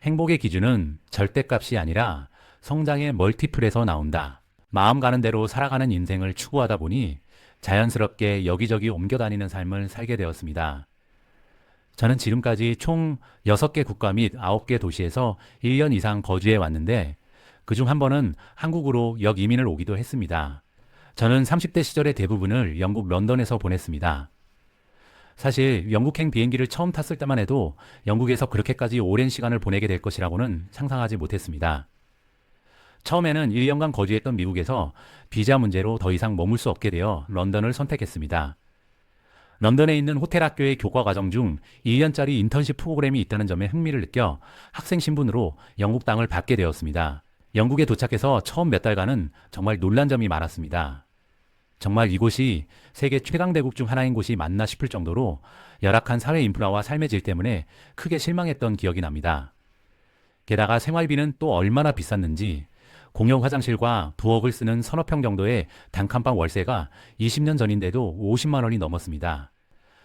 행복의 기준은 절대값이 아니라 성장의 멀티플에서 나온다. 마음 가는 대로 살아가는 인생을 추구하다 보니 자연스럽게 여기저기 옮겨 다니는 삶을 살게 되었습니다. 저는 지금까지 총 6개 국가 및 9개 도시에서 1년 이상 거주해 왔는데 그중 한 번은 한국으로 역이민을 오기도 했습니다. 저는 30대 시절의 대부분을 영국 런던에서 보냈습니다. 사실 영국행 비행기를 처음 탔을 때만 해도 영국에서 그렇게까지 오랜 시간을 보내게 될 것이라고는 상상하지 못했습니다. 처음에는 1년간 거주했던 미국에서 비자 문제로 더 이상 머물 수 없게 되어 런던을 선택했습니다. 런던에 있는 호텔 학교의 교과 과정 중 1년짜리 인턴십 프로그램이 있다는 점에 흥미를 느껴 학생 신분으로 영국 땅을 받게 되었습니다. 영국에 도착해서 처음 몇 달간은 정말 놀란 점이 많았습니다. 정말 이곳이 세계 최강대국 중 하나인 곳이 맞나 싶을 정도로 열악한 사회 인프라와 삶의 질 때문에 크게 실망했던 기억이 납니다. 게다가 생활비는 또 얼마나 비쌌는지 공용 화장실과 부엌을 쓰는 서너 평 정도의 단칸방 월세가 20년 전인데도 50만 원이 넘었습니다.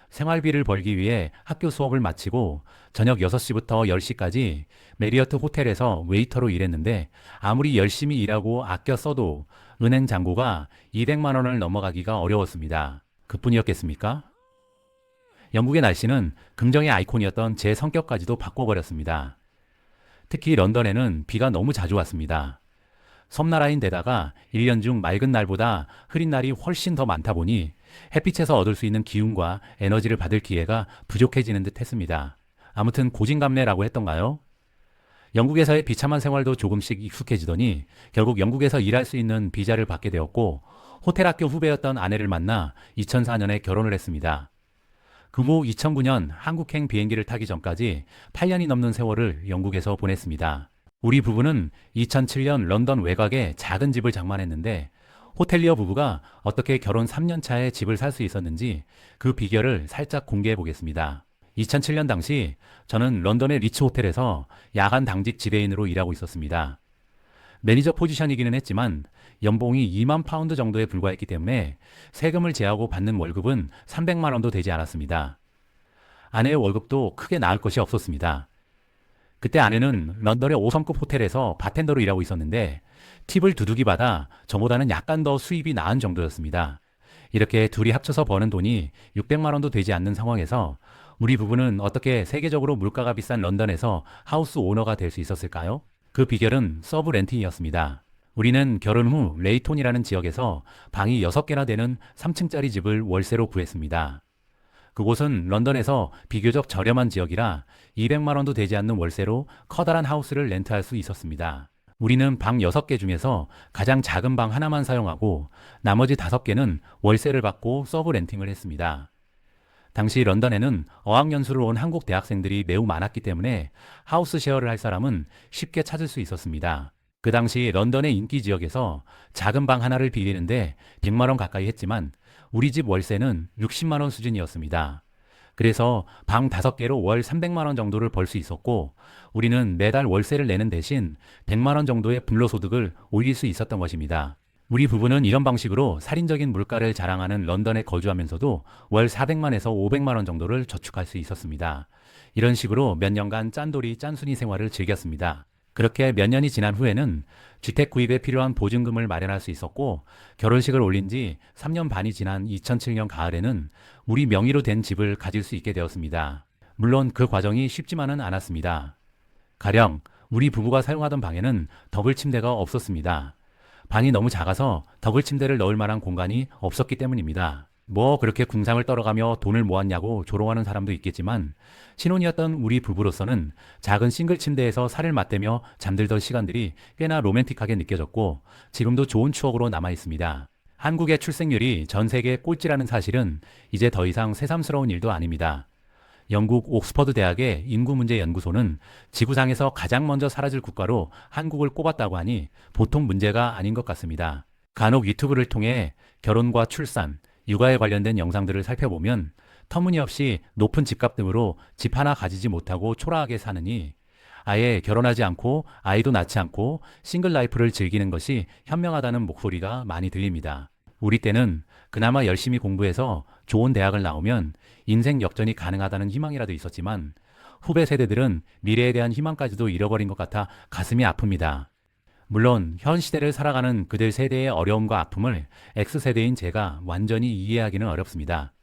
생활비를 벌기 위해 학교 수업을 마치고 저녁 6시부터 10시까지 메리어트 호텔에서 웨이터로 일했는데 아무리 열심히 일하고 아껴 써도 은행 잔고가 200만 원을 넘어가기가 어려웠습니다. 그뿐이었겠습니까? 영국의 날씨는 긍정의 아이콘이었던 제 성격까지도 바꿔버렸습니다. 특히 런던에는 비가 너무 자주 왔습니다. 섬나라인 데다가 1년 중 맑은 날보다 흐린 날이 훨씬 더 많다 보니 햇빛에서 얻을 수 있는 기운과 에너지를 받을 기회가 부족해지는 듯 했습니다. 아무튼 고진감래라고 했던가요? 영국에서의 비참한 생활도 조금씩 익숙해지더니 결국 영국에서 일할 수 있는 비자를 받게 되었고 호텔 학교 후배였던 아내를 만나 2004년에 결혼을 했습니다. 그 후 2009년 한국행 비행기를 타기 전까지 8년이 넘는 세월을 영국에서 보냈습니다. 우리 부부는 2007년 런던 외곽에 작은 집을 장만했는데 호텔리어 부부가 어떻게 결혼 3년 차에 집을 살 수 있었는지 그 비결을 살짝 공개해 보겠습니다. 2007년 당시 저는 런던의 리츠 호텔에서 야간 당직 지대인으로 일하고 있었습니다. 매니저 포지션이기는 했지만 연봉이 2만 파운드 정도에 불과했기 때문에 세금을 제하고 받는 월급은 300만 원도 되지 않았습니다. 아내의 월급도 크게 나을 것이 없었습니다. 그때 아내는 런던의 5성급 호텔에서 바텐더로 일하고 있었는데 팁을 두둑이 받아 저보다는 약간 더 수입이 나은 정도였습니다. 이렇게 둘이 합쳐서 버는 돈이 600만 원도 되지 않는 상황에서 우리 부부는 어떻게 세계적으로 물가가 비싼 런던에서 하우스 오너가 될 수 있었을까요? 그 비결은 서브 렌팅이었습니다. 우리는 결혼 후 레이톤이라는 지역에서 방이 6개나 되는 3층짜리 집을 월세로 구했습니다. 그곳은 런던에서 비교적 저렴한 지역이라 200만 원도 되지 않는 월세로 커다란 하우스를 렌트할 수 있었습니다. 우리는 방 6개 중에서 가장 작은 방 하나만 사용하고 나머지 5개는 월세를 받고 서브 렌팅을 했습니다. 당시 런던에는 어학연수를 온 한국 대학생들이 매우 많았기 때문에 하우스 쉐어를 할 사람은 쉽게 찾을 수 있었습니다. 그 당시 런던의 인기 지역에서 작은 방 하나를 빌리는데 100만 원 가까이 했지만 우리 집 월세는 60만 원 수준이었습니다. 그래서 방 5개로 월 300만 원 정도를 벌 수 있었고 우리는 매달 월세를 내는 대신 100만 원 정도의 불로소득을 올릴 수 있었던 것입니다. 우리 부부는 이런 방식으로 살인적인 물가를 자랑하는 런던에 거주하면서도 월 400만에서 500만 원 정도를 저축할 수 있었습니다. 이런 식으로 몇 년간 짠돌이 짠순이 생활을 즐겼습니다. 그렇게 몇 년이 지난 후에는 주택 구입에 필요한 보증금을 마련할 수 있었고 결혼식을 올린 지 3년 반이 지난 2007년 가을에는 우리 명의로 된 집을 가질 수 있게 되었습니다. 물론 그 과정이 쉽지만은 않았습니다. 가령 우리 부부가 사용하던 방에는 더블 침대가 없었습니다. 방이 너무 작아서 더블 침대를 넣을 만한 공간이 없었기 때문입니다. 뭐 그렇게 궁상을 떨어가며 돈을 모았냐고 조롱하는 사람도 있겠지만 신혼이었던 우리 부부로서는 작은 싱글 침대에서 살을 맞대며 잠들던 시간들이 꽤나 로맨틱하게 느껴졌고 지금도 좋은 추억으로 남아 있습니다. 한국의 출생률이 전 세계 꼴찌라는 사실은 이제 더 이상 새삼스러운 일도 아닙니다. 영국 옥스퍼드 대학의 인구문제연구소는 지구상에서 가장 먼저 사라질 국가로 한국을 꼽았다고 하니 보통 문제가 아닌 것 같습니다. 간혹 유튜브를 통해 결혼과 출산, 육아에 관련된 영상들을 살펴보면 터무니없이 높은 집값 등으로 집 하나 가지지 못하고 초라하게 사느니 아예 결혼하지 않고 아이도 낳지 않고 싱글 라이프를 즐기는 것이 현명하다는 목소리가 많이 들립니다. 우리 때는 그나마 열심히 공부해서 좋은 대학을 나오면 인생 역전이 가능하다는 희망이라도 있었지만 후배 세대들은 미래에 대한 희망까지도 잃어버린 것 같아 가슴이 아픕니다. 물론 현 시대를 살아가는 그들 세대의 어려움과 아픔을 X세대인 제가 완전히 이해하기는 어렵습니다.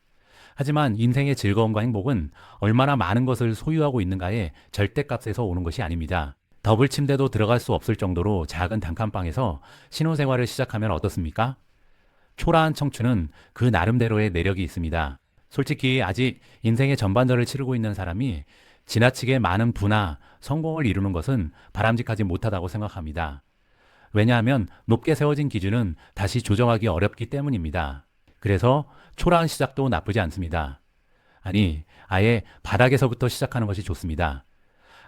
하지만 인생의 즐거움과 행복은 얼마나 많은 것을 소유하고 있는가의 절대값에서 오는 것이 아닙니다. 더블 침대도 들어갈 수 없을 정도로 작은 단칸방에서 신혼생활을 시작하면 어떻습니까? 초라한 청춘은 그 나름대로의 매력이 있습니다. 솔직히 아직 인생의 전반전을 치르고 있는 사람이 지나치게 많은 부나 성공을 이루는 것은 바람직하지 못하다고 생각합니다. 왜냐하면 높게 세워진 기준은 다시 조정하기 어렵기 때문입니다. 그래서 초라한 시작도 나쁘지 않습니다. 아니, 아예 바닥에서부터 시작하는 것이 좋습니다.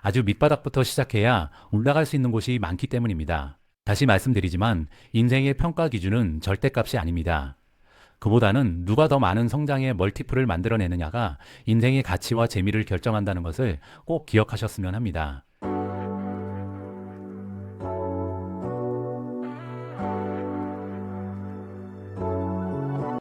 아주 밑바닥부터 시작해야 올라갈 수 있는 곳이 많기 때문입니다. 다시 말씀드리지만 인생의 평가 기준은 절대값이 아닙니다. 그보다는 누가 더 많은 성장의 멀티플을 만들어내느냐가 인생의 가치와 재미를 결정한다는 것을 꼭 기억하셨으면 합니다.